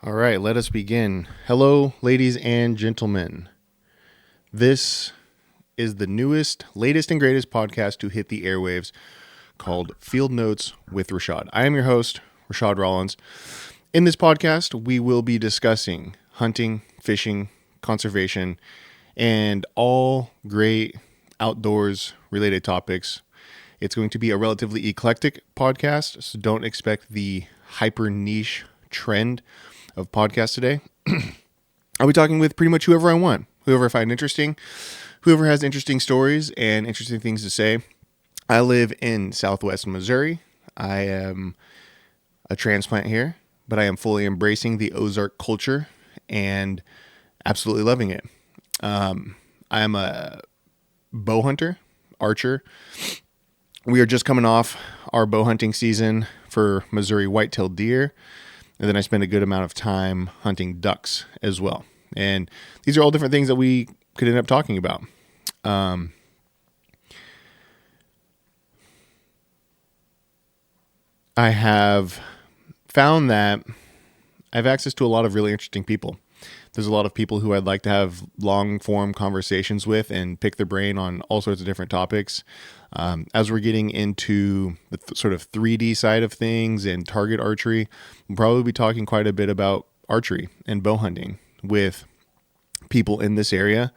All right, let us begin. Hello, ladies and gentlemen. This is the newest, latest, and greatest podcast to hit the airwaves called Field Notes with Rashad. I am your host, Rashad Rollins. In this podcast, we will be discussing hunting, fishing, conservation, and all great outdoors related topics. It's going to be a relatively eclectic podcast, so don't expect the hyper niche trend of podcasts today. I'll be talking with pretty much whoever I want, whoever I find interesting, whoever has interesting stories and interesting things to say. I live in Southwest Missouri. I am a transplant here, but I am fully embracing the Ozark culture and absolutely loving it. I am a bow hunter, archer. We are just coming off our bow hunting season for Missouri white-tailed deer. And then I spend a good amount of time hunting ducks as well. And these are all different things that we could end up talking about. I have found that I have access to a lot of really interesting people. There's a lot of people who I'd like to have long form conversations with and pick their brain on all sorts of different topics. As we're getting into the sort of 3D side of things and target archery, we'll probably be talking quite a bit about archery and bow hunting with people in this area,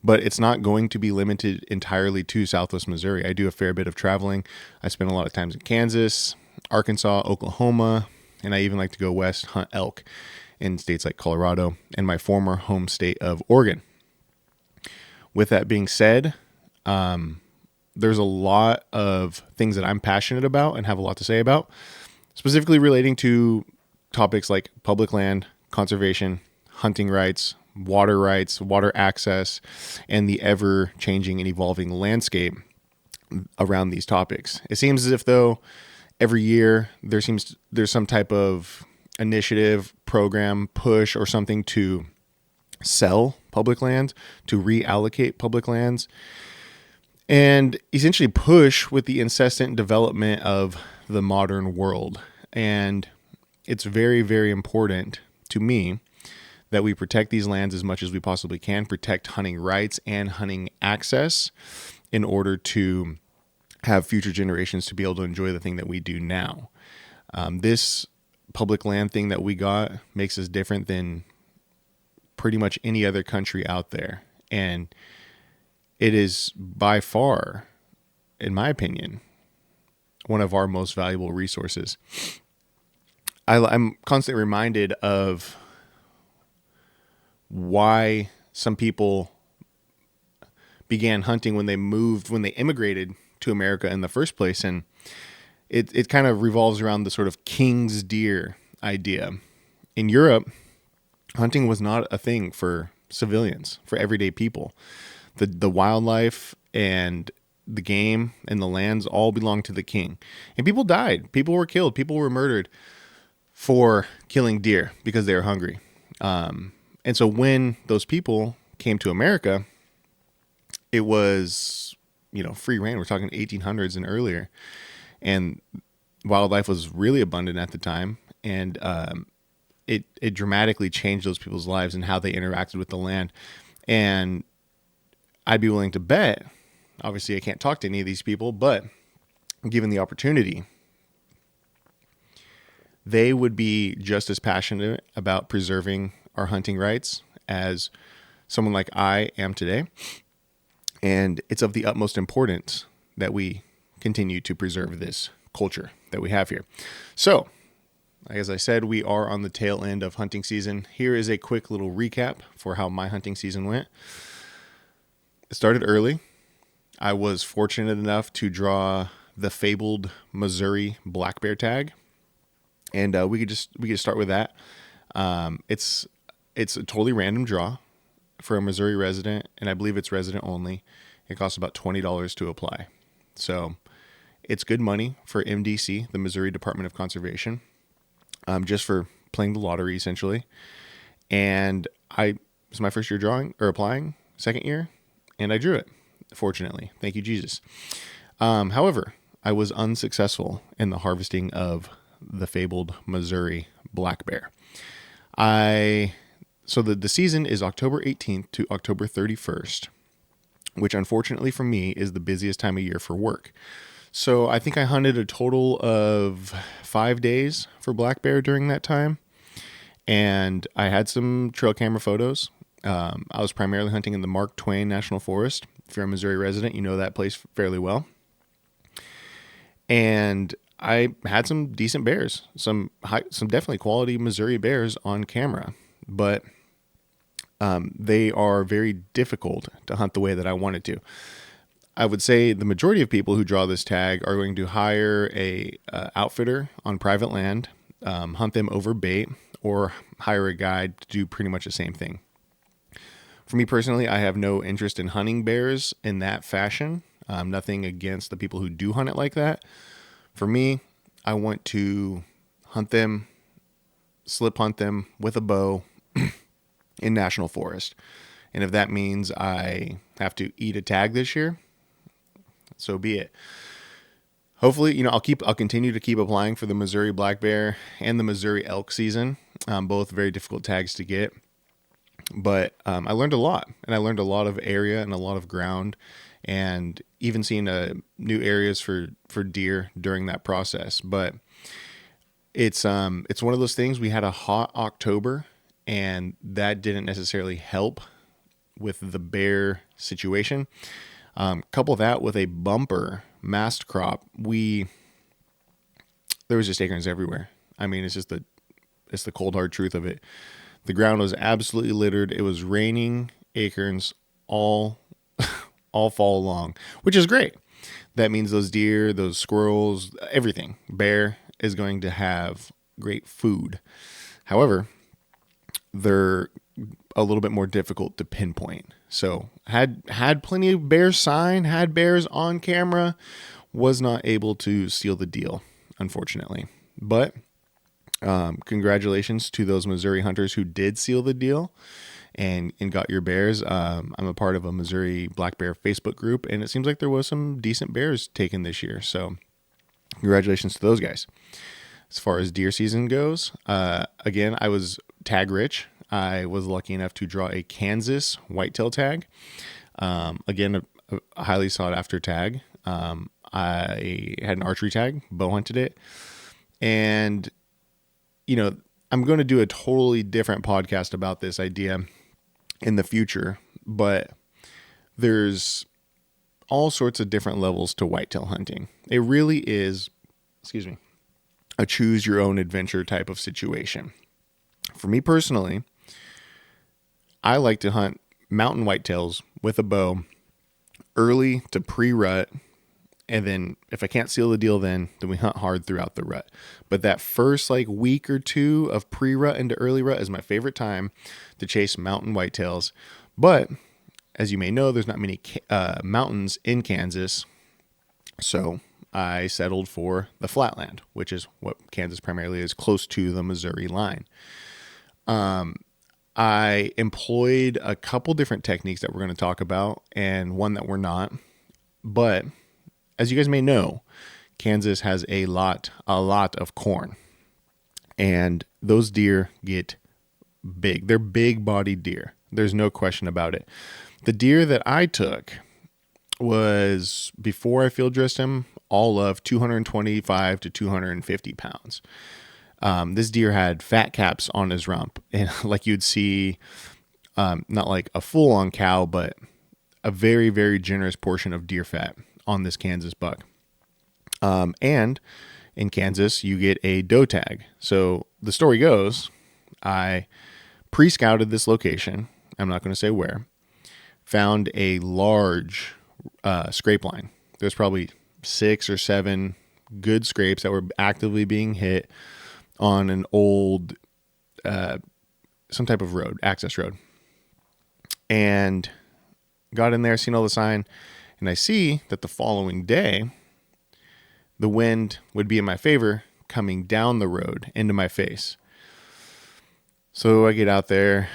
but it's not going to be limited entirely to Southwest Missouri. I do a fair bit of traveling. I spend a lot of times in Kansas, Arkansas, Oklahoma, and I even like to go west, hunt elk in states like Colorado and my former home state of Oregon. With that being said, there's a lot of things that I'm passionate about and have a lot to say about, specifically relating to topics like public land, conservation, hunting rights, water access, and the ever-changing and evolving landscape around these topics. It seems as if, though, every year there's some type of initiative, program, push, or something to sell public lands, to reallocate public lands, and essentially push with the incessant development of the modern world. And it's very, very important to me that we protect these lands as much as we possibly can, protect hunting rights and hunting access in order to have future generations to be able to enjoy the thing that we do now. This public land thing that we got makes us different than pretty much any other country out there. And it is by far, in my opinion, one of our most valuable resources. I'm constantly reminded of why some people began hunting when they immigrated to America in the first place. And it kind of revolves around the sort of king's deer idea. In Europe, hunting was not a thing for civilians, for everyday people. The wildlife and the game and the lands all belonged to the king. And people died. People were killed. People were murdered for killing deer because they were hungry. And so when those people came to America, it was, free reign. We're talking 1800s and earlier. And wildlife was really abundant at the time. And it dramatically changed those people's lives and how they interacted with the land. And I'd be willing to bet, obviously I can't talk to any of these people, but given the opportunity, they would be just as passionate about preserving our hunting rights as someone like I am today. And it's of the utmost importance that we continue to preserve this culture that we have here. So, as I said, we are on the tail end of hunting season. Here is a quick little recap for how my hunting season went. It started early. I was fortunate enough to draw the fabled Missouri black bear tag, and we could start with that. It's a totally random draw for a Missouri resident, and I believe it's resident only. It costs about $20 to apply, so it's good money for MDC, the Missouri Department of Conservation, just for playing the lottery essentially. And it's my first year drawing or applying, second year. And I drew it, fortunately. Thank you, Jesus. However, I was unsuccessful in the harvesting of the fabled Missouri black bear. So the season is October 18th to October 31st, which unfortunately for me is the busiest time of year for work. So I think I hunted a total of 5 days for black bear during that time. And I had some trail camera photos. I was primarily hunting in the Mark Twain National Forest. If you're a Missouri resident, you know that place fairly well. And I had some decent bears, some definitely quality Missouri bears on camera, but they are very difficult to hunt the way that I wanted to. I would say the majority of people who draw this tag are going to hire a outfitter on private land, hunt them over bait, or hire a guide to do pretty much the same thing. For me personally, I have no interest in hunting bears in that fashion. Nothing against the people who do hunt it like that. For me, I want to hunt them, slip hunt them with a bow in national forest. And if that means I have to eat a tag this year, so be it. Hopefully, I'll continue to keep applying for the Missouri black bear and the Missouri elk season. Both very difficult tags to get. But I learned a lot, and I learned a lot of area and a lot of ground, and even seeing new areas for deer during that process. But it's one of those things. We had a hot October, and that didn't necessarily help with the bear situation. Couple that with a bumper mast crop, there was just acorns everywhere. I mean, it's the cold hard truth of it. The ground was absolutely littered. It was raining acorns all fall long, which is great. That means those deer, those squirrels, everything, bear is going to have great food. However, they're a little bit more difficult to pinpoint. So had plenty of bear sign, had bears on camera, was not able to seal the deal, unfortunately. But congratulations to those Missouri hunters who did seal the deal and got your bears. I'm a part of a Missouri black bear Facebook group, and it seems like there was some decent bears taken this year. So congratulations to those guys. As far as deer season goes, again, I was tag rich. I was lucky enough to draw a Kansas whitetail tag. Again, a highly sought after tag. I had an archery tag, bow hunted it. And, I'm going to do a totally different podcast about this idea in the future, but there's all sorts of different levels to whitetail hunting. It really is, a choose your own adventure type of situation. For me personally, I like to hunt mountain whitetails with a bow early to pre-rut. And then if I can't seal the deal, then we hunt hard throughout the rut. But that first week or two of pre-rut into early rut is my favorite time to chase mountain whitetails. But as you may know, there's not many mountains in Kansas. So I settled for the flatland, which is what Kansas primarily is, close to the Missouri line. I employed a couple different techniques that we're going to talk about and one that we're not. But as you guys may know, Kansas has a lot of corn, and those deer get big. They're big-bodied deer. There's no question about it. The deer that I took was, before I field dressed him, all of 225 to 250 pounds. This deer had fat caps on his rump, and like you'd see, not like a full-on cow, but a very, very generous portion of deer fat on this Kansas buck. And in Kansas, you get a doe tag. So the story goes, I pre-scouted this location. I'm not going to say where. Found a large scrape line. There's probably 6 or 7 good scrapes that were actively being hit on an old, some type of road, access road. And got in there, seen all the sign. And I see that the following day, the wind would be in my favor coming down the road into my face. So I get out there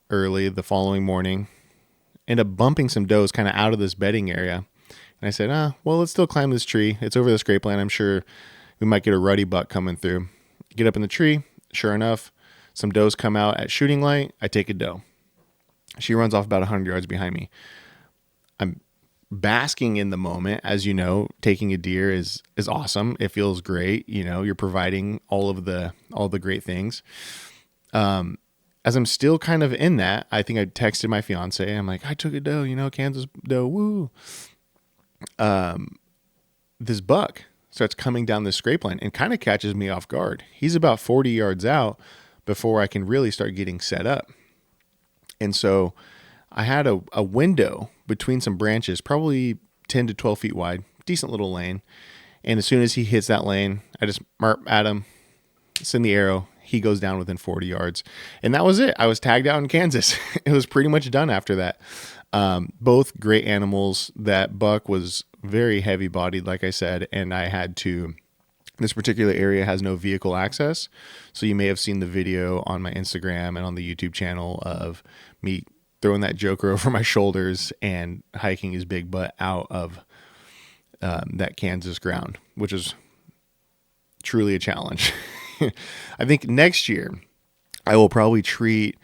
early the following morning, end up bumping some does kind of out of this bedding area. And I said, well, let's still climb this tree. It's over the scrape line. I'm sure we might get a ruddy buck coming through. Get up in the tree. Sure enough, Some does come out at shooting light. I take a doe. She runs off about 100 yards behind me. I'm basking in the moment. As you know, taking a deer is awesome. It feels great. You know, you're providing all the great things. As I'm still kind of in that, I think I texted my fiance. I'm like, I took a doe, you know, Kansas doe, woo. This buck starts coming down this scrape line and kind of catches me off guard. He's about 40 yards out before I can really start getting set up. And so I had a window between some branches, probably 10 to 12 feet wide, decent little lane. And as soon as he hits that lane, I just mark at him, send the arrow. He goes down within 40 yards. And that was it. I was tagged out in Kansas. It was pretty much done after that. Both great animals. That buck was very heavy bodied, like I said, and I had to, this particular area has no vehicle access. So you may have seen the video on my Instagram and on the YouTube channel of me throwing that joker over my shoulders and hiking his big butt out of that Kansas ground, which is truly a challenge. I think next year I will probably treat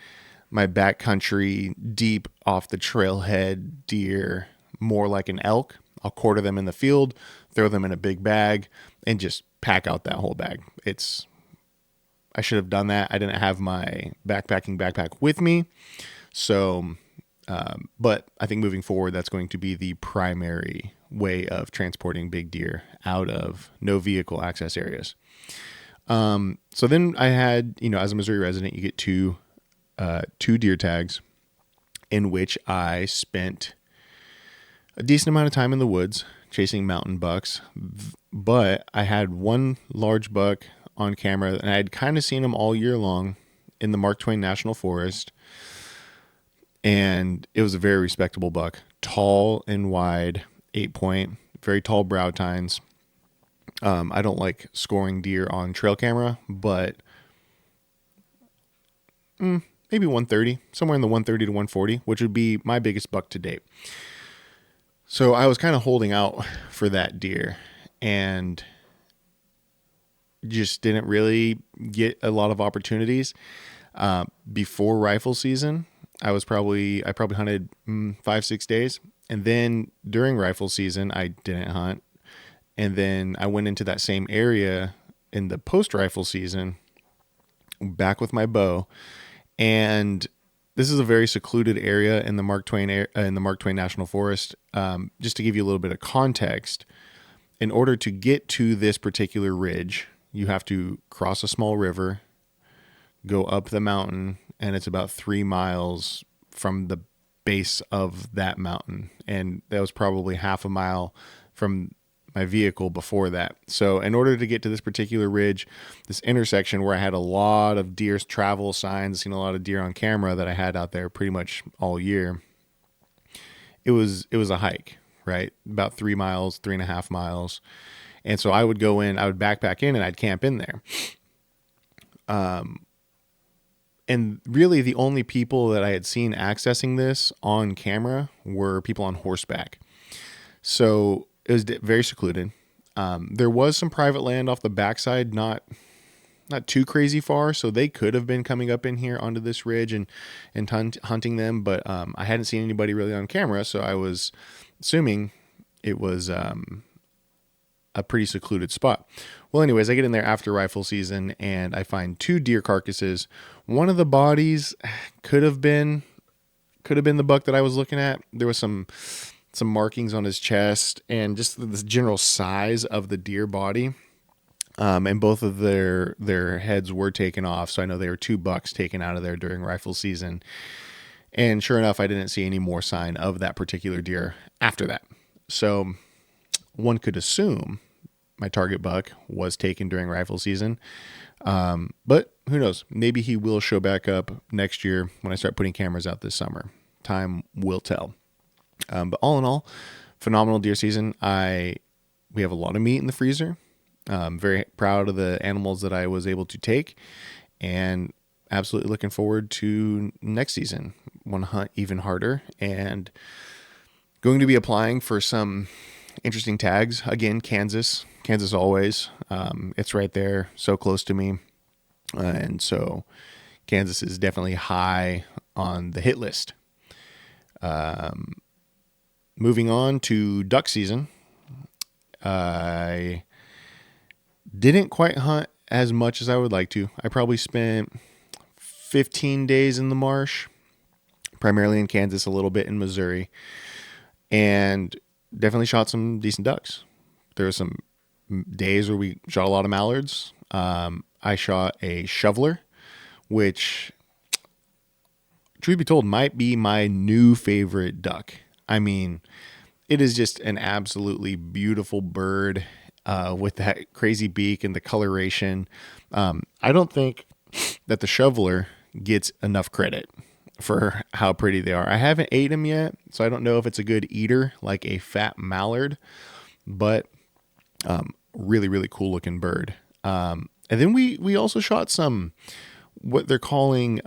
my backcountry deep off the trailhead deer more like an elk. I'll quarter them in the field, throw them in a big bag, and just pack out that whole bag. I should have done that. I didn't have my backpack with me. So, but I think moving forward, that's going to be the primary way of transporting big deer out of no vehicle access areas. So then I had, you know, as a Missouri resident, you get two deer tags in which I spent a decent amount of time in the woods chasing mountain bucks, but I had one large buck on camera and I had kind of seen him all year long in the Mark Twain National Forest. And it was a very respectable buck, tall and wide, 8-point, very tall brow tines. I don't like scoring deer on trail camera, but maybe 130, somewhere in the 130 to 140, which would be my biggest buck to date. So I was kind of holding out for that deer and just didn't really get a lot of opportunities. Before rifle season, I probably hunted 5-6 days. And then during rifle season, I didn't hunt. And then I went into that same area in the post-rifle season, back with my bow. And this is a very secluded area in the Mark Twain National Forest. Just to give you a little bit of context, in order to get to this particular ridge, you have to cross a small river, go up the mountain, and it's about 3 miles from the base of that mountain. And that was probably half a mile from my vehicle before that. So in order to get to this particular ridge, this intersection where I had a lot of deer travel signs, seen a lot of deer on camera that I had out there pretty much all year, it was a hike, right? About 3 miles, 3.5 miles. And so I would go in, I would backpack in and I'd camp in there. And really the only people that I had seen accessing this on camera were people on horseback. So it was very secluded. There was some private land off the backside, not too crazy far, so they could have been coming up in here onto this ridge and hunting them, but I hadn't seen anybody really on camera, so I was assuming it was a pretty secluded spot. Well, anyways, I get in there after rifle season, and I find 2 deer carcasses. One of the bodies could have been the buck that I was looking at. There was some markings on his chest and just the general size of the deer body. And both of their heads were taken off. So I know there were 2 bucks taken out of there during rifle season. And sure enough, I didn't see any more sign of that particular deer after that. So one could assume my target buck was taken during rifle season. But who knows? Maybe he will show back up next year when I start putting cameras out this summer. Time will tell. But all in all, phenomenal deer season. We have a lot of meat in the freezer. I'm very proud of the animals that I was able to take, and absolutely looking forward to next season. Want to hunt even harder, and going to be applying for some interesting tags. Again, Kansas always. It's right there, so close to me, and so Kansas is definitely high on the hit list. Moving on to duck season, I didn't quite hunt as much as I would like to. I probably spent 15 days in the marsh, primarily in Kansas, a little bit in Missouri, and definitely shot some decent ducks. There were some days where we shot a lot of mallards. I shot a shoveler, which, truth be told, might be my new favorite duck. I mean, it is just an absolutely beautiful bird with that crazy beak and the coloration. I don't think that the shoveler gets enough credit for how pretty they are. I haven't ate them yet, so I don't know if it's a good eater like a fat mallard, but really, really cool looking bird. And then we also shot some what they're calling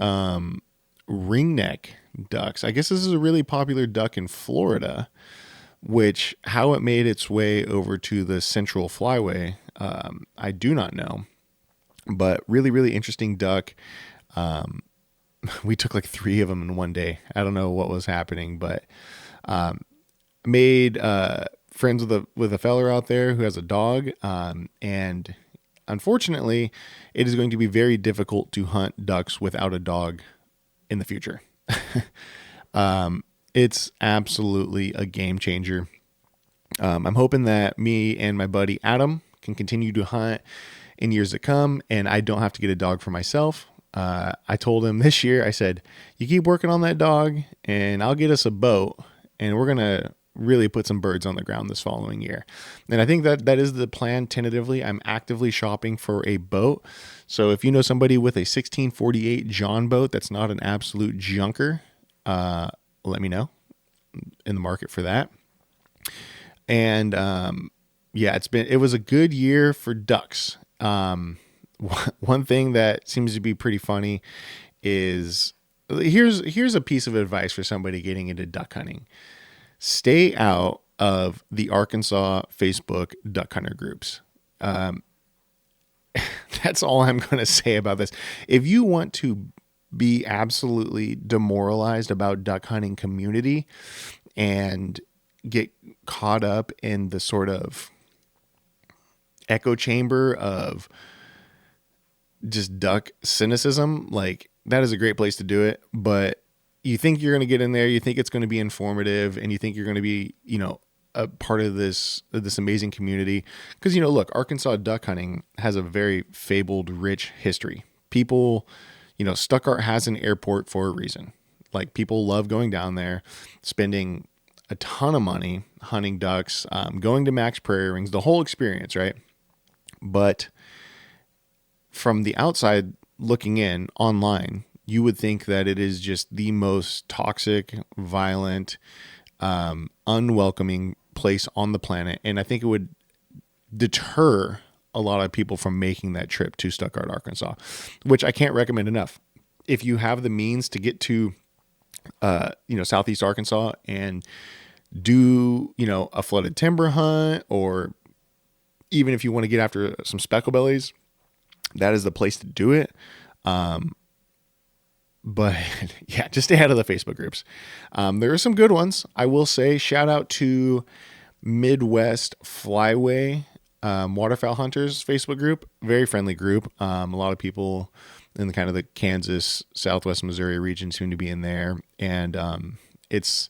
ringneck ducks. I guess this is a really popular duck in Florida, which how it made its way over to the Central Flyway, I do not know, but really, really interesting duck. We took like 3 of them in one day. I don't know what was happening, but made friends with a feller out there who has a dog, and unfortunately, it is going to be very difficult to hunt ducks without a dog in the future. It's absolutely a game changer. I'm hoping that me and my buddy Adam can continue to hunt in years to come, and I don't have to get a dog for myself. I told him this year, I said, you keep working on that dog and I'll get us a boat, and we're going to really put some birds on the ground this following year. And I think that is the plan tentatively. I'm actively shopping for a boat. So if you know somebody with a 1648 John boat that's not an absolute junker, let me know. In the market for that. And yeah, it was a good year for ducks. One thing that seems to be pretty funny is here's a piece of advice for somebody getting into duck hunting. Stay out of the Arkansas Facebook duck hunter groups. That's all I'm going to say about this. If you want to be absolutely demoralized about duck hunting community and get caught up in the sort of echo chamber of just duck cynicism, like that is a great place to do it. But you think you're going to get in there, you think it's going to be informative, and you think you're going to be, a part of this amazing community. Because, look, Arkansas duck hunting has a very fabled, rich history. People, Stuttgart has an airport for a reason. Like, people love going down there, spending a ton of money hunting ducks, going to Max Prairie Rings, the whole experience, right? But from the outside looking in online, you would think that it is just the most toxic, violent, unwelcoming place on the planet. And I think it would deter a lot of people from making that trip to Stuttgart, Arkansas, which I can't recommend enough. If you have the means to get to, Southeast Arkansas and do, a flooded timber hunt, or even if you want to get after some specklebellies, that is the place to do it. But yeah, just stay out of the Facebook groups. There are some good ones. I will say, shout out to Midwest Flyway Waterfowl Hunters Facebook group. Very friendly group. A lot of people in the kind of the Kansas, Southwest Missouri region seem to be in there. And it's,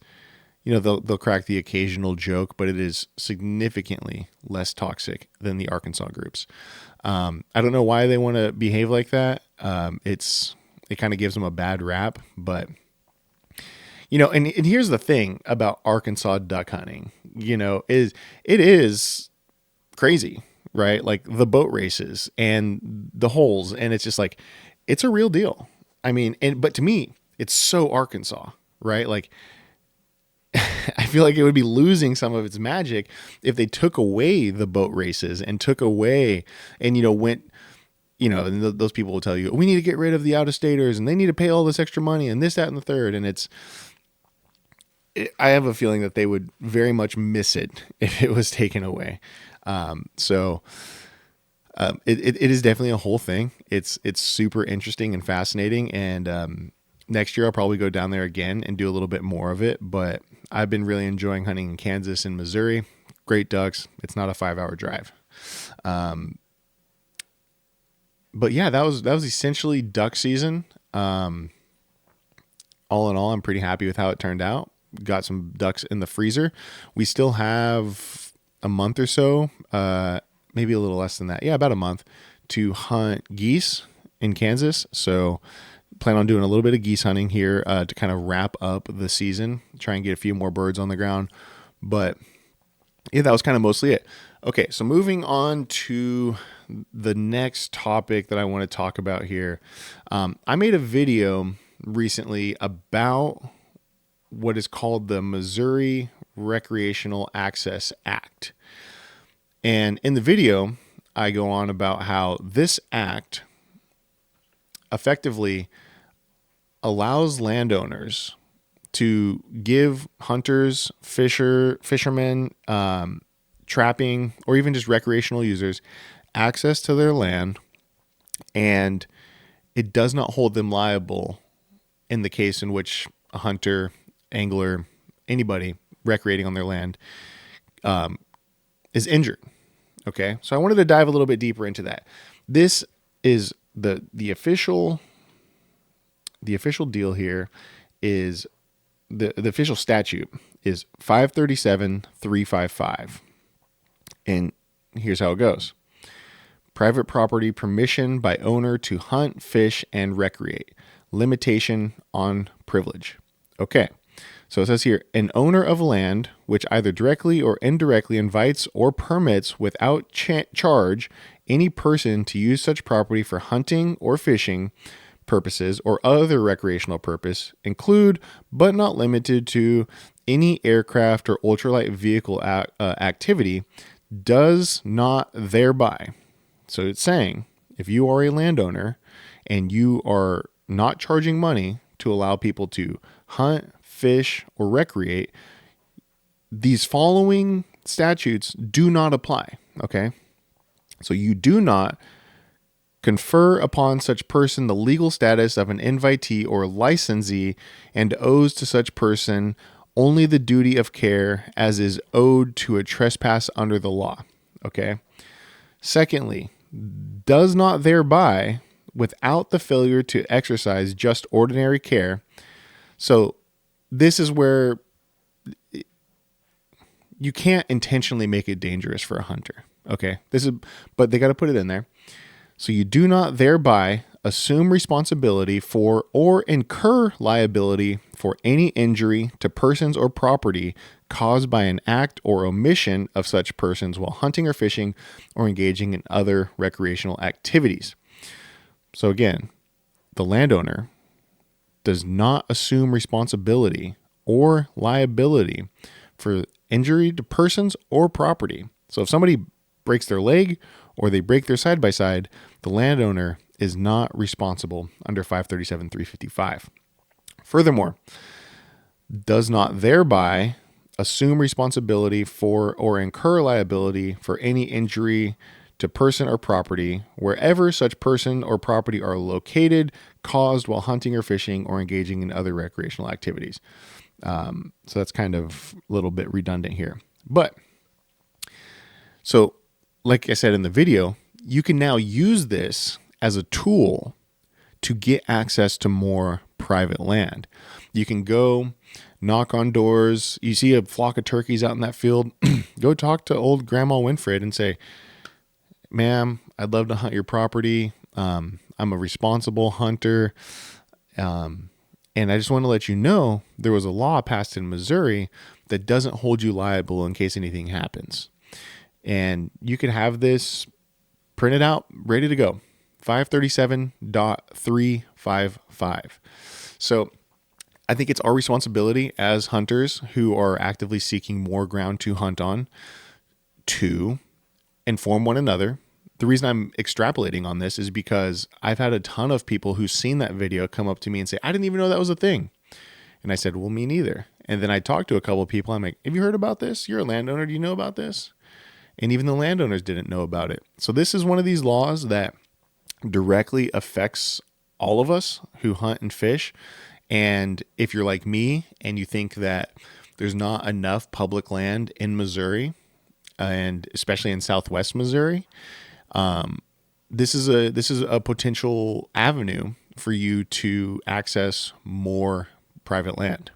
they'll crack the occasional joke, but it is significantly less toxic than the Arkansas groups. I don't know why they want to behave like that. It kind of gives them a bad rap, but and here's the thing about Arkansas duck hunting, it is crazy, right? Like the boat races and the holes, and it's just like, it's a real deal. I mean, but to me, it's so Arkansas, right? Like, I feel like it would be losing some of its magic if they took away the boat races and took away and, went, and those people will tell you, we need to get rid of the out-of-staters and they need to pay all this extra money and this, that, and the third. And I have a feeling that they would very much miss it if it was taken away. So It is definitely a whole thing. It's super interesting and fascinating. And next year I'll probably go down there again and do a little bit more of it. But I've been really enjoying hunting in Kansas and Missouri. Great ducks. It's not a 5-hour drive. But yeah, that was essentially duck season. All in all, I'm pretty happy with how it turned out. Got some ducks in the freezer. We still have a month or so, maybe a little less than that. Yeah, about a month to hunt geese in Kansas. So plan on doing a little bit of geese hunting here to kind of wrap up the season, try and get a few more birds on the ground. But yeah, that was kind of mostly it. Okay, so moving on to the next topic that I want to talk about here. I made a video recently about what is called the Missouri Recreational Access Act. And in the video, I go on about how this act effectively allows landowners to give hunters, fishermen, trapping, or even just recreational users access to their land, and it does not hold them liable in the case in which a hunter, angler, anybody recreating on their land is injured. Okay, so I wanted to dive a little bit deeper into that. This is the official deal here is the official statute is 537-355. And here's how it goes. Private property permission by owner to hunt, fish, and recreate. Limitation on privilege. Okay, so it says here, an owner of land which either directly or indirectly invites or permits without charge any person to use such property for hunting or fishing purposes or other recreational purpose include, but not limited to, any aircraft or ultralight vehicle activity does not thereby. So it's saying if you are a landowner and you are not charging money to allow people to hunt, fish, or recreate, these following statutes do not apply. Okay. So you do not confer upon such person the legal status of an invitee or licensee and owes to such person only the duty of care as is owed to a trespass under the law. Okay. Secondly, does not thereby, without the failure to exercise just ordinary care. So this is where you can't intentionally make it dangerous for a hunter. Okay. But they got to put it in there. So you do not thereby assume responsibility for or incur liability for any injury to persons or property caused by an act or omission of such persons while hunting or fishing or engaging in other recreational activities. So again, the landowner does not assume responsibility or liability for injury to persons or property. So if somebody breaks their leg or they break their side-by-side, the landowner is not responsible under 537-355. Furthermore, does not thereby assume responsibility for or incur liability for any injury to person or property wherever such person or property are located, caused while hunting or fishing or engaging in other recreational activities. So that's kind of a little bit redundant here. But so like I said in the video, you can now use this as a tool to get access to more private land. You can go knock on doors. You see a flock of turkeys out in that field, go talk to old Grandma Winfred and say, ma'am, I'd love to hunt your property. I'm a responsible hunter. And I just want to let you know there was a law passed in Missouri that doesn't hold you liable in case anything happens. And you could have this printed out, ready to go. 537.355. So I think it's our responsibility as hunters who are actively seeking more ground to hunt on to inform one another. The reason I'm extrapolating on this is because I've had a ton of people who've seen that video come up to me and say, I didn't even know that was a thing. And I said, well, me neither. And then I talked to a couple of people. I'm like, have you heard about this? You're a landowner. Do you know about this? and even the landowners didn't know about it. So this is one of these laws that directly affects all of us who hunt and fish. And if you're like me and you think that there's not enough public land in Missouri, and especially in Southwest Missouri, this is a potential avenue for you to access more private land.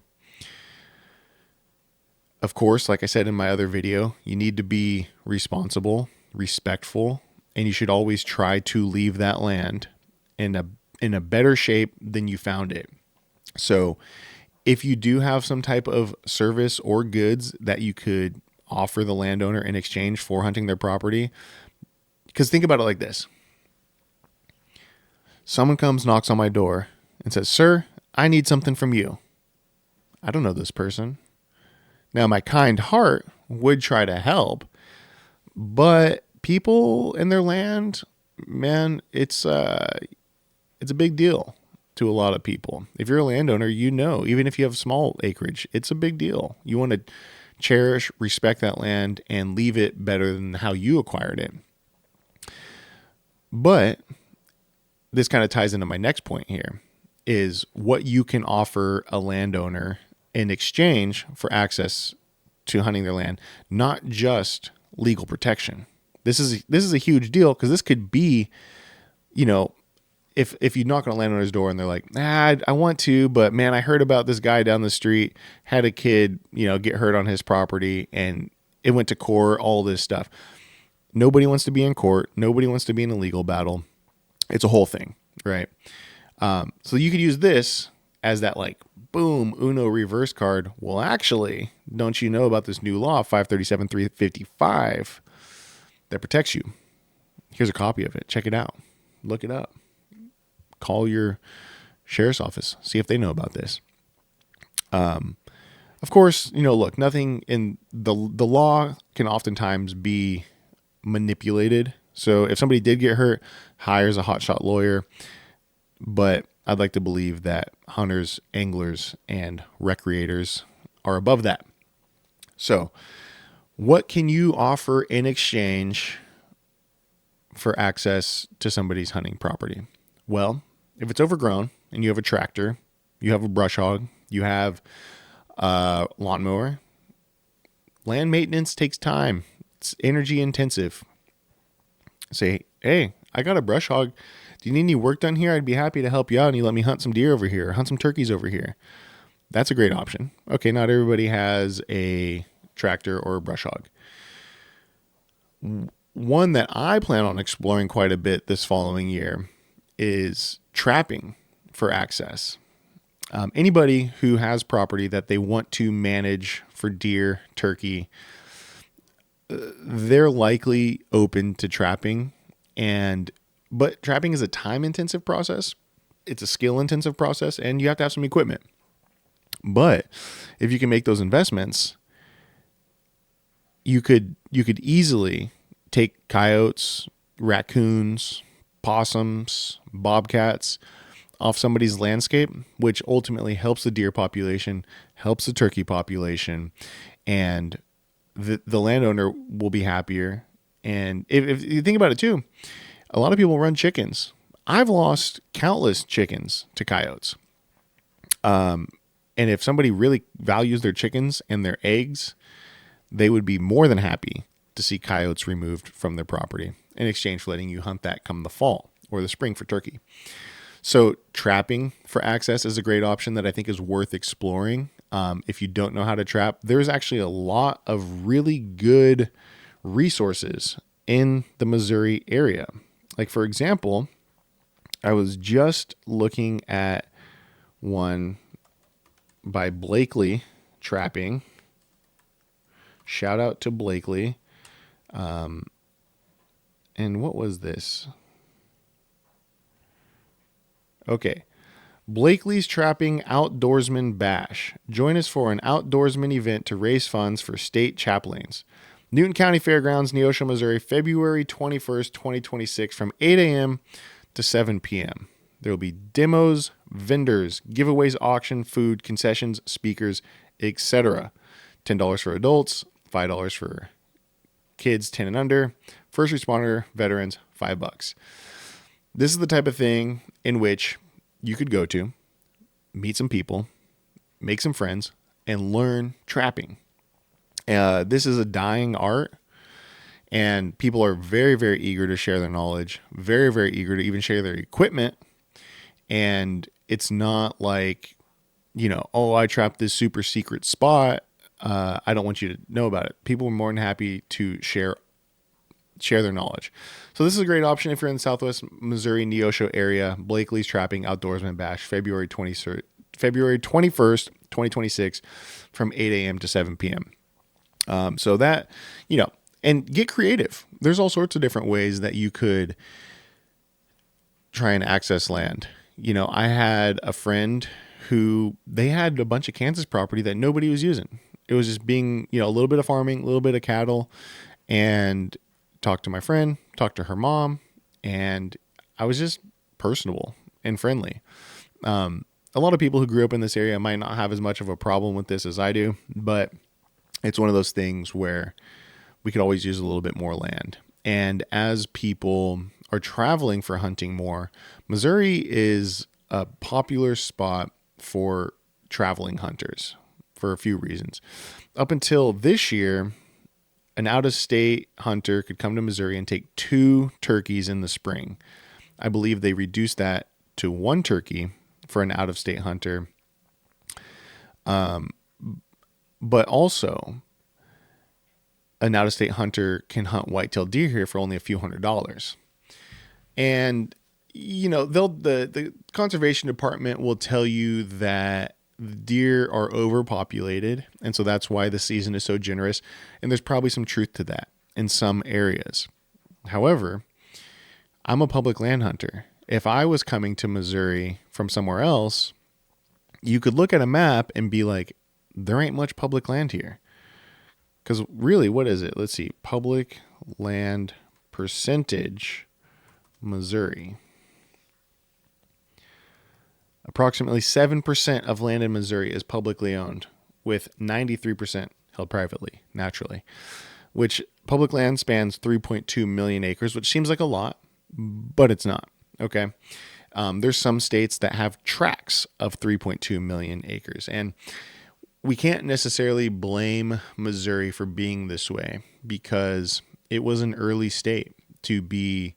Of course, like I said in my other video, you need to be responsible, respectful, and you should always try to leave that land in a better shape than you found it. So if you do have some type of service or goods that you could offer the landowner in exchange for hunting their property, because think about it like this. Someone comes, knocks on my door and says, "Sir, I need something from you." I don't know this person. Now, my kind heart would try to help, but people in their land, man, it's a big deal to a lot of people. If you're a landowner, you know, even if you have small acreage, it's a big deal. You want to cherish, respect that land, and leave it better than how you acquired it. But this kind of ties into my next point here, is what you can offer a landowner in exchange for access to hunting their land, not just legal protection. This is a huge deal, because this could be, you know, if you knock on a landowner's door and they're like, I want to, but man, I heard about this guy down the street had a kid, get hurt on his property, and it went to court, all this stuff. Nobody wants to be in court. Nobody wants to be in a legal battle. It's a whole thing, right? So you could use this as that like, boom, Uno reverse card. Well, actually, don't you know about this new law, 537-355, that protects you? Here's a copy of it. Check it out. Look it up. Call your sheriff's office. See if they know about this. Of course, look, nothing in the law can oftentimes be manipulated. So if somebody did get hurt, hires a hotshot lawyer. But I'd like to believe that hunters, anglers, and recreators are above that. So what can you offer in exchange for access to somebody's hunting property? Well, if it's overgrown and you have a tractor, you have a brush hog, you have a lawnmower, land maintenance takes time. It's energy intensive. Say, hey, I got a brush hog. Do you need any work done here? I'd be happy to help you out, and you let me hunt some deer over here, hunt some turkeys over here. That's a great option. Okay, not everybody has a tractor or a brush hog. One that I plan on exploring quite a bit this following year is trapping for access. Anybody who has property that they want to manage for deer, turkey, they're likely open to trapping. But trapping is a time-intensive process. It's a skill-intensive process, and you have to have some equipment. But if you can make those investments, you could easily take coyotes, raccoons, possums, bobcats off somebody's landscape, which ultimately helps the deer population, helps the turkey population, and the landowner will be happier. And if you think about it too, a lot of people run chickens. I've lost countless chickens to coyotes. And if somebody really values their chickens and their eggs, they would be more than happy to see coyotes removed from their property in exchange for letting you hunt that come the fall or the spring for turkey. So trapping for access is a great option that I think is worth exploring. If you don't know how to trap, there's actually a lot of really good resources in the Missouri area. Like, for example, I was just looking at one by Blakely Trapping. Shout out to Blakely. And what was this? Okay. Blakely's Trapping Outdoorsman Bash. Join us for an outdoorsman event to raise funds for state chaplains. Newton County Fairgrounds, Neosho, Missouri, February 21st, 2026 from 8 a.m. to 7 p.m. There will be demos, vendors, giveaways, auction, food, concessions, speakers, etc. $10 for adults, $5 for kids 10 and under, first responder, veterans, $5. This is the type of thing in which you could go to, meet some people, make some friends, and learn trapping. This is a dying art, and people are very, very eager to share their knowledge, very, very eager to even share their equipment. And it's not like, oh, I trapped this super secret spot. I don't want you to know about it. People are more than happy to share their knowledge. So this is a great option if you're in the Southwest Missouri Neosho area. Blakely's Trapping Outdoorsman Bash, February 21st, 2026, from 8 a.m. to 7 p.m. So that, and get creative. There's all sorts of different ways that you could try and access land. I had a friend who they had a bunch of Kansas property that nobody was using. It was just being, a little bit of farming, a little bit of cattle, and talked to my friend, talked to her mom, and I was just personable and friendly. A lot of people who grew up in this area might not have as much of a problem with this as I do, but it's one of those things where we could always use a little bit more land. And as people are traveling for hunting more, Missouri is a popular spot for traveling hunters for a few reasons. Up until this year, an out-of-state hunter could come to Missouri and take 2 turkeys in the spring. I believe they reduced that to 1 turkey for an out-of-state hunter. But also, an out-of-state hunter can hunt white-tailed deer here for only a few $100s. And, the conservation department will tell you that deer are overpopulated, and so that's why the season is so generous, and there's probably some truth to that in some areas. However, I'm a public land hunter. If I was coming to Missouri from somewhere else, you could look at a map and be like, there ain't much public land here. Because really, what is it? Let's see. Public land percentage, Missouri. Approximately 7% of land in Missouri is publicly owned, with 93% held privately, naturally, which public land spans 3.2 million acres, which seems like a lot, but it's not. Okay. There's some states that have tracts of 3.2 million acres, and we can't necessarily blame Missouri for being this way because it was an early state to be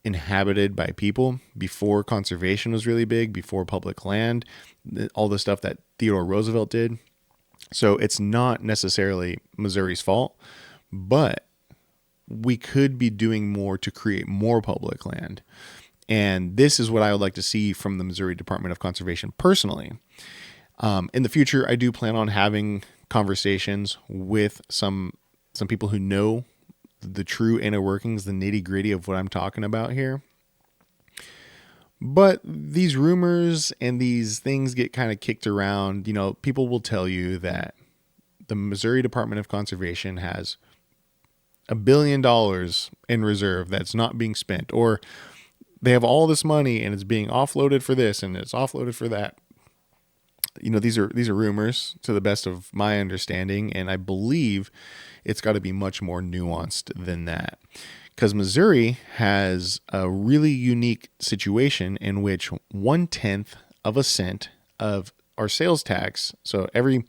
inhabited by people before conservation was really big, before public land, all the stuff that Theodore Roosevelt did. So it's not necessarily Missouri's fault, but we could be doing more to create more public land. And this is what I would like to see from the Missouri Department of Conservation personally. In the future, I do plan on having conversations with some people who know the true inner workings, the nitty gritty of what I'm talking about here. But these rumors and these things get kind of kicked around. People will tell you that the Missouri Department of Conservation has $1 billion in reserve that's not being spent, or they have all this money and it's being offloaded for this and it's offloaded for that. These are rumors to the best of my understanding, and I believe it's got to be much more nuanced than that. Because Missouri has a really unique situation in which 1/10 of a cent of our sales tax, so every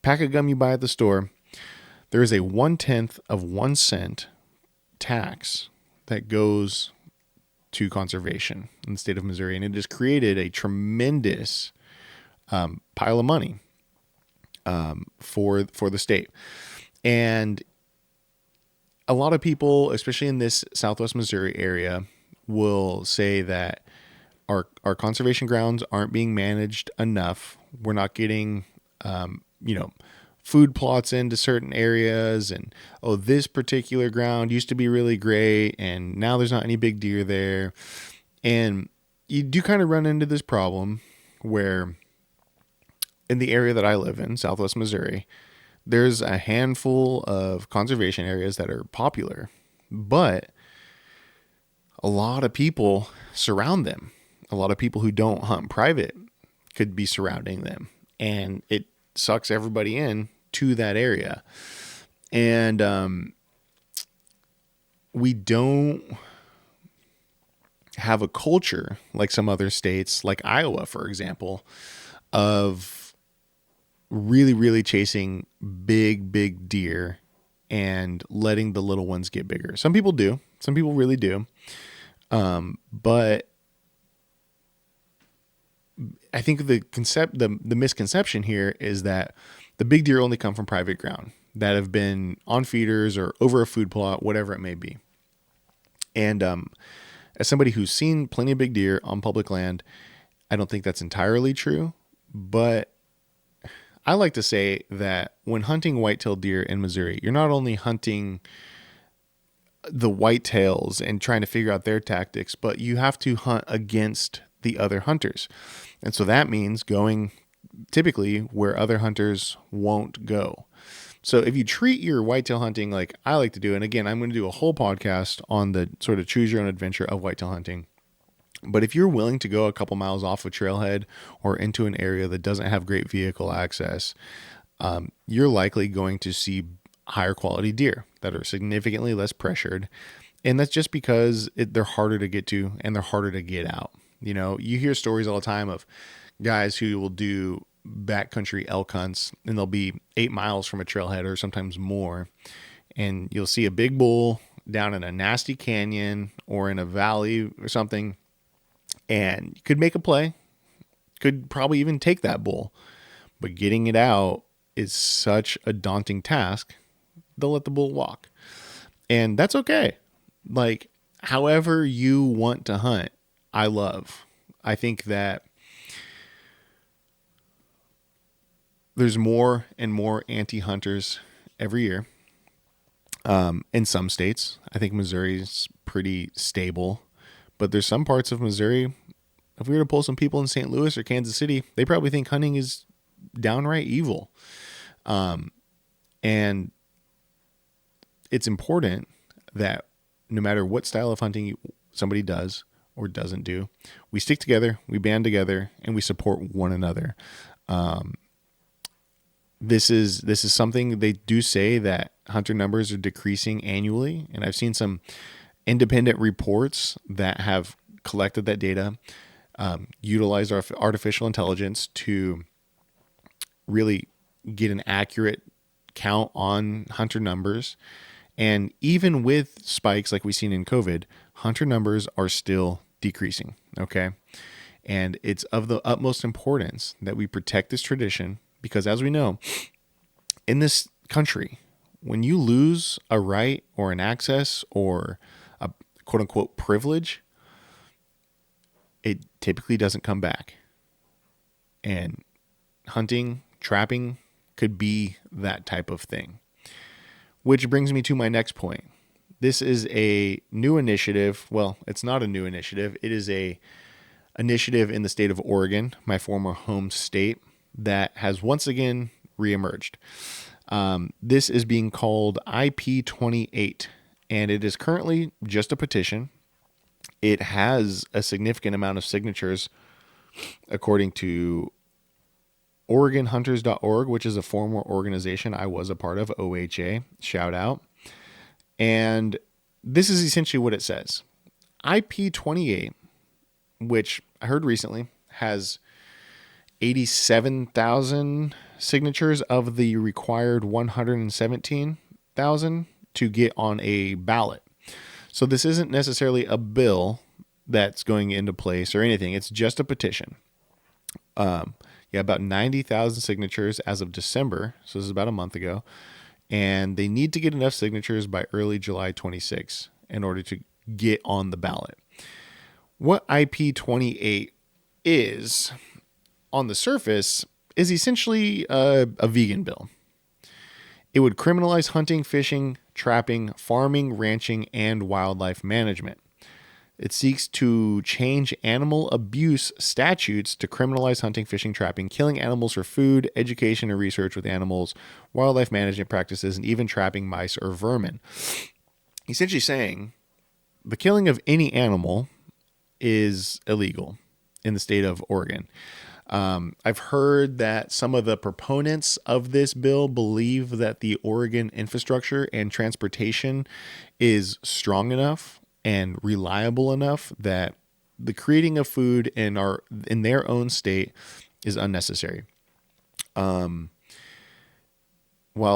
pack of gum you buy at the store, there is a 1/10 of 1 cent tax that goes to conservation in the state of Missouri, and it has created a tremendous pile of money for the state. And a lot of people, especially in this Southwest Missouri area, will say that our conservation grounds aren't being managed enough. We're not getting, food plots into certain areas, and this particular ground used to be really great, and now there's not any big deer there. And you do kind of run into this problem where in the area that I live in, Southwest Missouri, there's a handful of conservation areas that are popular, but a lot of people surround them. A lot of people who don't hunt private could be surrounding them, and it sucks everybody in to that area. And we don't have a culture like some other states, like Iowa, for example, of really, really chasing big deer and letting the little ones get bigger. Some people do. Some people really do. But I think the misconception here is that the big deer only come from private ground that have been on feeders or over a food plot, whatever it may be. And as somebody who's seen plenty of big deer on public land, I don't think that's entirely true. But I like to say that when hunting white-tailed deer in Missouri, you're not only hunting the whitetails and trying to figure out their tactics, but you have to hunt against the other hunters. And so that means going typically where other hunters won't go. So if you treat your whitetail hunting like I like to do, and again, I'm going to do a whole podcast on the sort of choose your own adventure of whitetail hunting. But if you're willing to go a couple miles off a trailhead or into an area that doesn't have great vehicle access, you're likely going to see higher quality deer that are significantly less pressured. And that's just because they're harder to get to and they're harder to get out. You know, you hear stories all the time of guys who will do backcountry elk hunts and they'll be 8 miles from a trailhead or sometimes more. And you'll see a big bull down in a nasty canyon or in a valley or something. And you could make a play, could probably even take that bull. But getting it out is such a daunting task, they'll let the bull walk. And that's okay. Like, however you want to hunt, I love. I think that there's more and more anti-hunters every year. In some states, I think Missouri's pretty stable. But there's some parts of Missouri, if we were to pull some people in St. Louis or Kansas City, they probably think hunting is downright evil. And it's important that no matter what style of hunting somebody does or doesn't do, we stick together, we band together, and we support one another. This is something they do say that hunter numbers are decreasing annually. And I've seen some independent reports that have collected that data, utilized our artificial intelligence to really get an accurate count on hunter numbers. And even with spikes like we've seen in COVID, hunter numbers are still decreasing. Okay. And it's of the utmost importance that we protect this tradition because, as we know, in this country, when you lose a right or an access or a quote unquote privilege, it typically doesn't come back. And hunting, trapping could be that type of thing. Which brings me to my next point. This is a new initiative. Well, it's not a new initiative. It is a initiative in the state of Oregon, my former home state, that has once again reemerged. This is being called IP28, and it is currently just a petition. It has a significant amount of signatures, according to OregonHunters.org, which is a former organization I was a part of, OHA, shout out. And this is essentially what it says. IP28, which I heard recently has 87,000 signatures of the required 117,000 to get on a ballot. So this isn't necessarily a bill that's going into place or anything. It's just a petition. About 90,000 signatures as of December. So this is about a month ago. And they need to get enough signatures by early July 26 in order to get on the ballot. What IP28 is, on the surface, is essentially a vegan bill. It would criminalize hunting, fishing, trapping, farming, ranching, and wildlife management. It seeks to change animal abuse statutes to criminalize hunting, fishing, trapping, killing animals for food, education and research with animals, wildlife management practices, and even trapping mice or vermin. Essentially saying the killing of any animal is illegal in the state of Oregon. I've heard that some of the proponents of this bill believe that the Oregon infrastructure and transportation is strong enough and reliable enough that the creating of food in their own state is unnecessary. While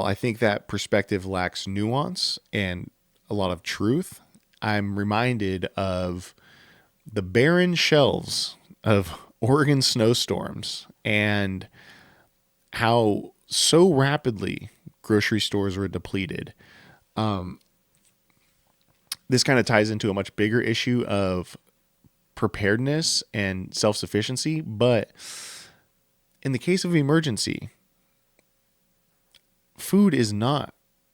I think that perspective lacks nuance and a lot of truth, I'm reminded of the barren shelves of Oregon snowstorms and how so rapidly grocery stores were depleted. This kind of ties into a much bigger issue of preparedness and self-sufficiency, but in the case of emergency, food is not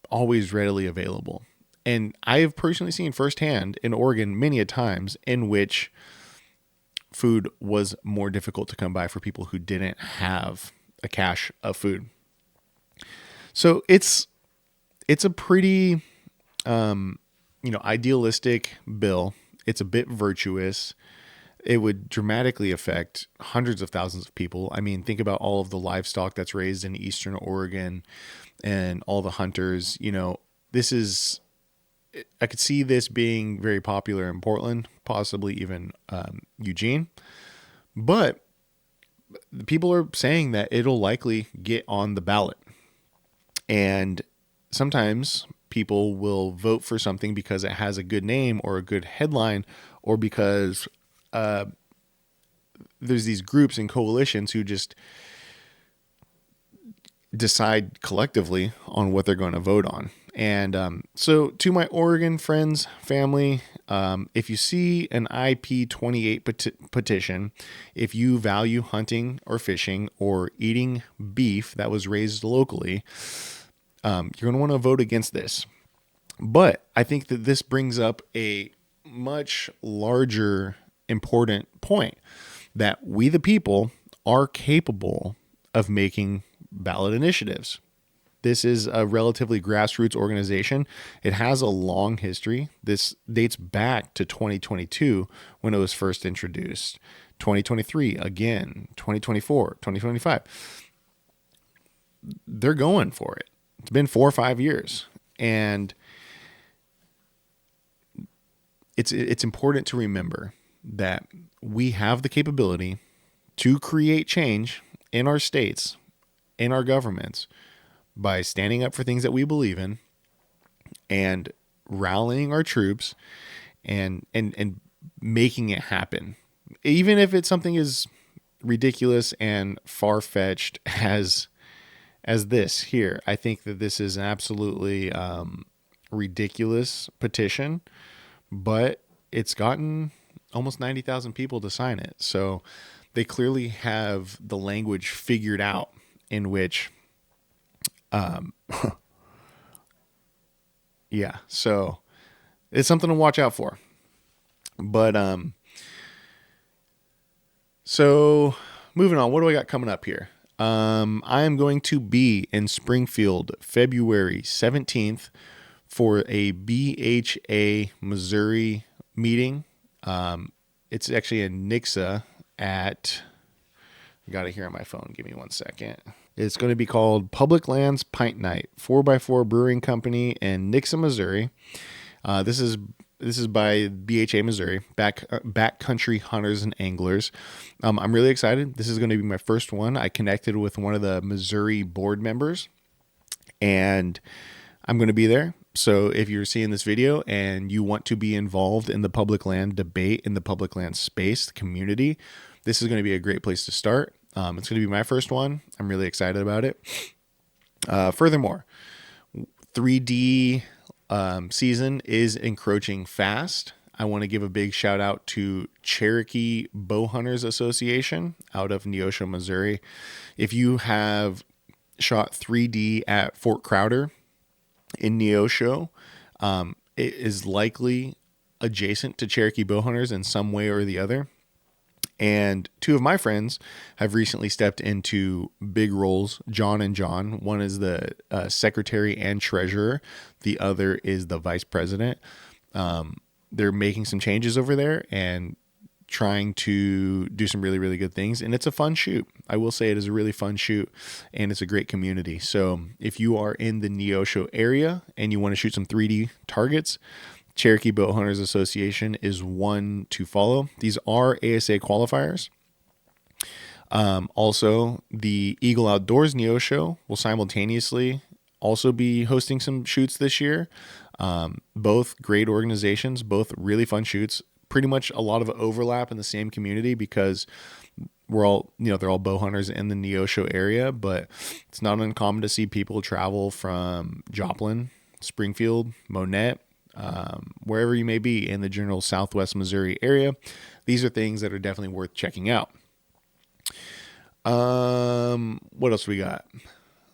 always readily available. And I have personally seen firsthand in Oregon many a times in which food was more difficult to come by for people who didn't have a cache of food. So it's a pretty idealistic bill. It's a bit virtuous. It would dramatically affect hundreds of thousands of people. I mean, think about all of the livestock that's raised in Eastern Oregon and all the hunters. I could see this being very popular in Portland, possibly even Eugene. But the people are saying that it'll likely get on the ballot. And sometimes people will vote for something because it has a good name or a good headline, or because there's these groups and coalitions who just decide collectively on what they're going to vote on. And so to my Oregon friends, family, if you see an IP28 petition, if you value hunting or fishing or eating beef that was raised locally, you're going to want to vote against this. But I think that this brings up a much larger, important point that we, the people, are capable of making ballot initiatives. This is a relatively grassroots organization. It has a long history. This dates back to 2022 when it was first introduced. 2023 again, 2024, 2025. They're going for it. It's been 4 or 5 years. And it's important to remember that we have the capability to create change in our states, in our governments, by standing up for things that we believe in and rallying our troops and making it happen. Even if it's something as ridiculous and far-fetched as this here. I think that this is an absolutely ridiculous petition, but it's gotten almost 90,000 people to sign it. So they clearly have the language figured out in which yeah, so it's something to watch out for. But so moving on, what do I got coming up here? I am going to be in Springfield February 17th for a BHA Missouri meeting. It's actually in Nixa at, I got it here on my phone. Give me 1 second. It's going to be called Public Lands Pint Night, 4x4 Brewing Company in Nixa, Missouri. This is by BHA Missouri, Backcountry Hunters and Anglers. I'm really excited. This is going to be my first one. I connected with one of the Missouri board members, and I'm going to be there. So if you're seeing this video and you want to be involved in the public land debate, in the public land space, the community, this is going to be a great place to start. It's going to be my first one. I'm really excited about it. Furthermore, 3D season is encroaching fast. I want to give a big shout out to Cherokee Bow Hunters Association out of Neosho, Missouri. If you have shot 3D at Fort Crowder in Neosho, it is likely adjacent to Cherokee Bow Hunters in some way or the other. And two of my friends have recently stepped into big roles, John and John. One is the secretary and treasurer. The other is the vice president. They're making some changes over there and trying to do some really, really good things. And it's a fun shoot. I will say it is a really fun shoot, and it's a great community. So if you are in the Neosho area and you want to shoot some 3D targets, Cherokee Boat Hunters Association is one to follow. These are ASA qualifiers. Also, the Eagle Outdoors Neosho will simultaneously also be hosting some shoots this year. Both great organizations, both really fun shoots. Pretty much a lot of overlap in the same community because we're all, they're all bow hunters in the Neosho area, but it's not uncommon to see people travel from Joplin, Springfield, Monette, wherever you may be in the general Southwest Missouri area. These are things that are definitely worth checking out. What else we got?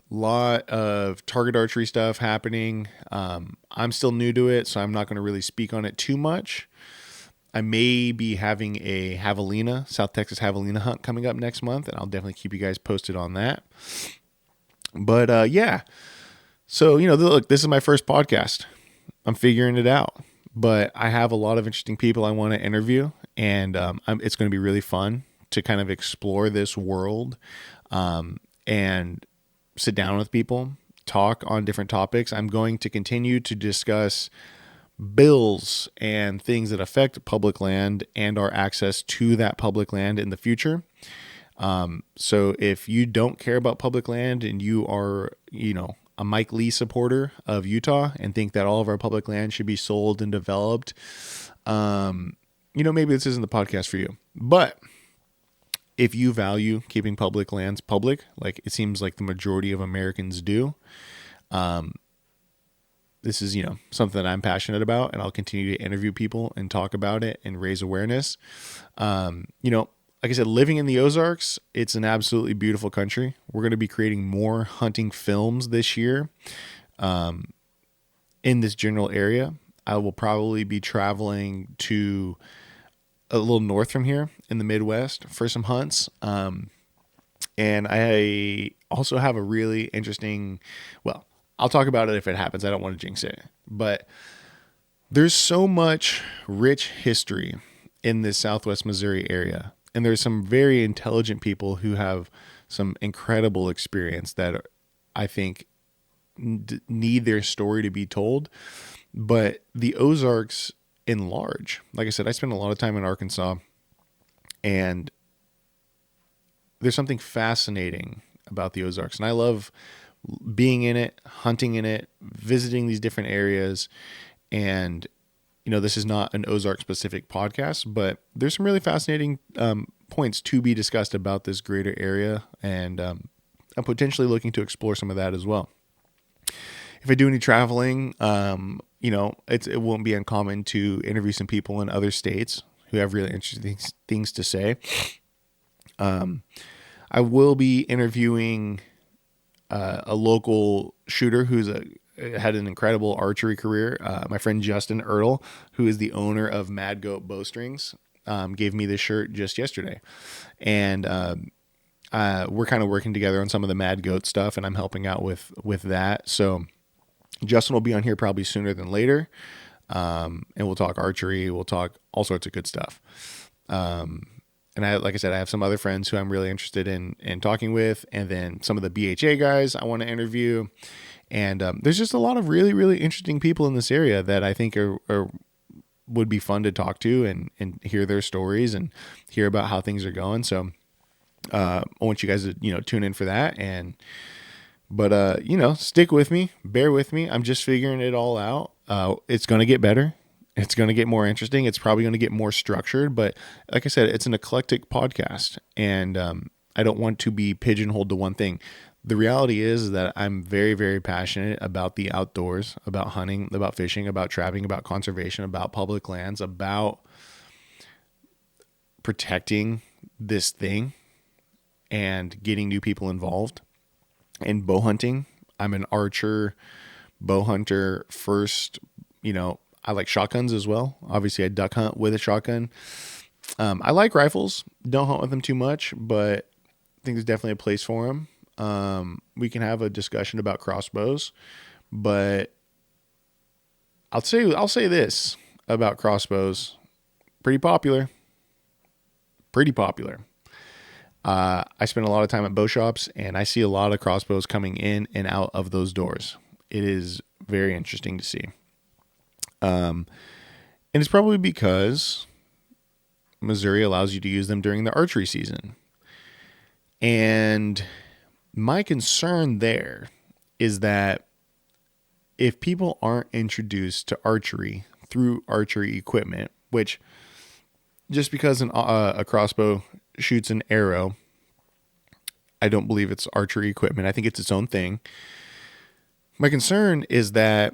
Lot of target archery stuff happening. I'm still new to it, so I'm not going to really speak on it too much. I may be having a javelina, South Texas javelina hunt coming up next month, and I'll definitely keep you guys posted on that. But yeah, so look, this is my first podcast. I'm figuring it out, but I have a lot of interesting people I want to interview, and it's going to be really fun to kind of explore this world and sit down with people, talk on different topics. I'm going to continue to discuss bills and things that affect public land and our access to that public land in the future. So if you don't care about public land and you are, a Mike Lee supporter of Utah and think that all of our public land should be sold and developed, maybe this isn't the podcast for you. But if you value keeping public lands public, like it seems like the majority of Americans do, this is, something that I'm passionate about, and I'll continue to interview people and talk about it and raise awareness. Like I said, living in the Ozarks, it's an absolutely beautiful country. We're going to be creating more hunting films this year in this general area. I will probably be traveling to a little north from here in the Midwest for some hunts. And I also have a really interesting, I'll talk about it if it happens. I don't want to jinx it, but there's so much rich history in this Southwest Missouri area. And there's some very intelligent people who have some incredible experience that I think need their story to be told. But the Ozarks in large, like I said, I spent a lot of time in Arkansas, and there's something fascinating about the Ozarks. And I love being in it, hunting in it, visiting these different areas. And this is not an Ozark specific podcast, but there's some really fascinating points to be discussed about this greater area. And I'm potentially looking to explore some of that as well. If I do any traveling, it won't be uncommon to interview some people in other states who have really interesting things to say. I will be interviewing a local shooter who's had an incredible archery career. My friend Justin Ertl, who is the owner of Mad Goat Bowstrings, gave me this shirt just yesterday. And we're kind of working together on some of the Mad Goat stuff, and I'm helping out with that. So Justin will be on here probably sooner than later. And we'll talk archery. We'll talk all sorts of good stuff. And like I said, I have some other friends who I'm really interested in talking with, and then some of the BHA guys I want to interview. And there's just a lot of really, really interesting people in this area that I think would be fun to talk to and hear their stories and hear about how things are going. So I want you guys to tune in for that. But stick with me, bear with me. I'm just figuring it all out. It's going to get better. It's going to get more interesting. It's probably going to get more structured. But like I said, it's an eclectic podcast, and I don't want to be pigeonholed to one thing. The reality is that I'm very, very passionate about the outdoors, about hunting, about fishing, about trapping, about conservation, about public lands, about protecting this thing and getting new people involved. And bow hunting, I'm an archer, bow hunter first. I like shotguns as well. Obviously, I duck hunt with a shotgun. I like rifles. Don't hunt with them too much, but I think there's definitely a place for them. We can have a discussion about crossbows, but I'll say this about crossbows: pretty popular. pretty popular. I spend a lot of time at bow shops, and I see a lot of crossbows coming in and out of those doors. It is very interesting to see. And it's probably because Missouri allows you to use them during the archery season. And my concern there is that if people aren't introduced to archery through archery equipment, which just because a crossbow shoots an arrow, I don't believe it's archery equipment. I think it's its own thing. My concern is that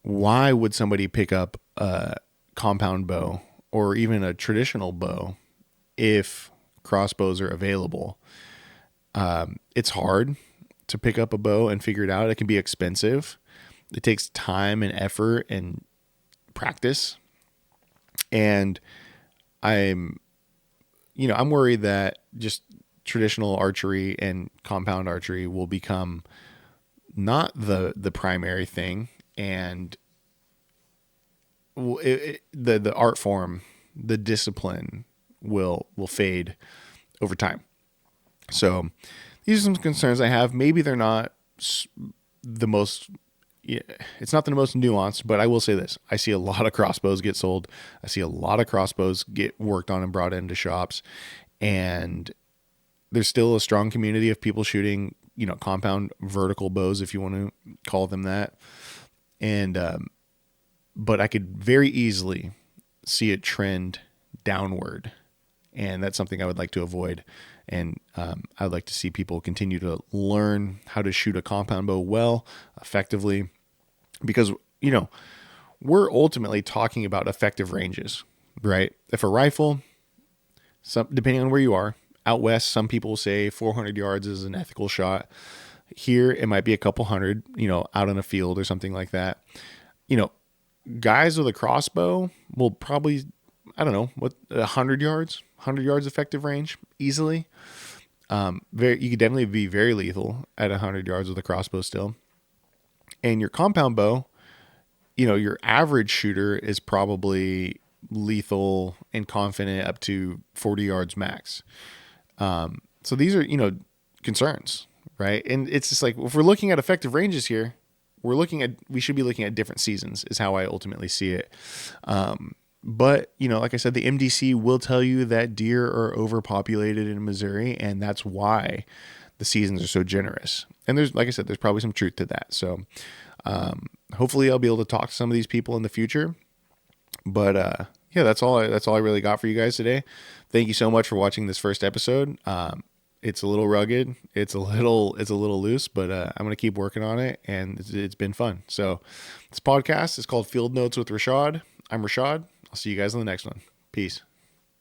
why would somebody pick up a compound bow or even a traditional bow if crossbows are available? It's hard to pick up a bow and figure it out. It can be expensive. It takes time and effort and practice. And I'm worried that just traditional archery and compound archery will become not the primary thing, and the art form, the discipline will fade over time. So these are some concerns I have. Maybe they're not the most, it's not the most nuanced, but I will say this. I see a lot of crossbows get sold. I see a lot of crossbows get worked on and brought into shops. And there's still a strong community of people shooting, compound vertical bows, if you want to call them that. And, but I could very easily see it trend downward. And that's something I would like to avoid. And I would like to see people continue to learn how to shoot a compound bow well, effectively, because, we're ultimately talking about effective ranges, right? If a rifle, depending on where you are, out west, some people say 400 yards is an ethical shot. Here, it might be a couple hundred, out in a field or something like that. Guys with a crossbow will probably, 100 yards effective range easily. You could definitely be very lethal at 100 yards with a crossbow still. And your compound bow, your average shooter is probably lethal and confident up to 40 yards max. So these are, concerns, right? And it's just like, if we're looking at effective ranges here, we should be looking at different seasons is how I ultimately see it. But, like I said, the MDC will tell you that deer are overpopulated in Missouri, and that's why the seasons are so generous. And like I said, there's probably some truth to that. So hopefully I'll be able to talk to some of these people in the future. But yeah, that's all I really got for you guys today. Thank you so much for watching this first episode. It's a little rugged. It's a little loose, but I'm going to keep working on it, and it's been fun. So this podcast is called Field Notes with Rashad. I'm Rashad. I'll see you guys on the next one. Peace.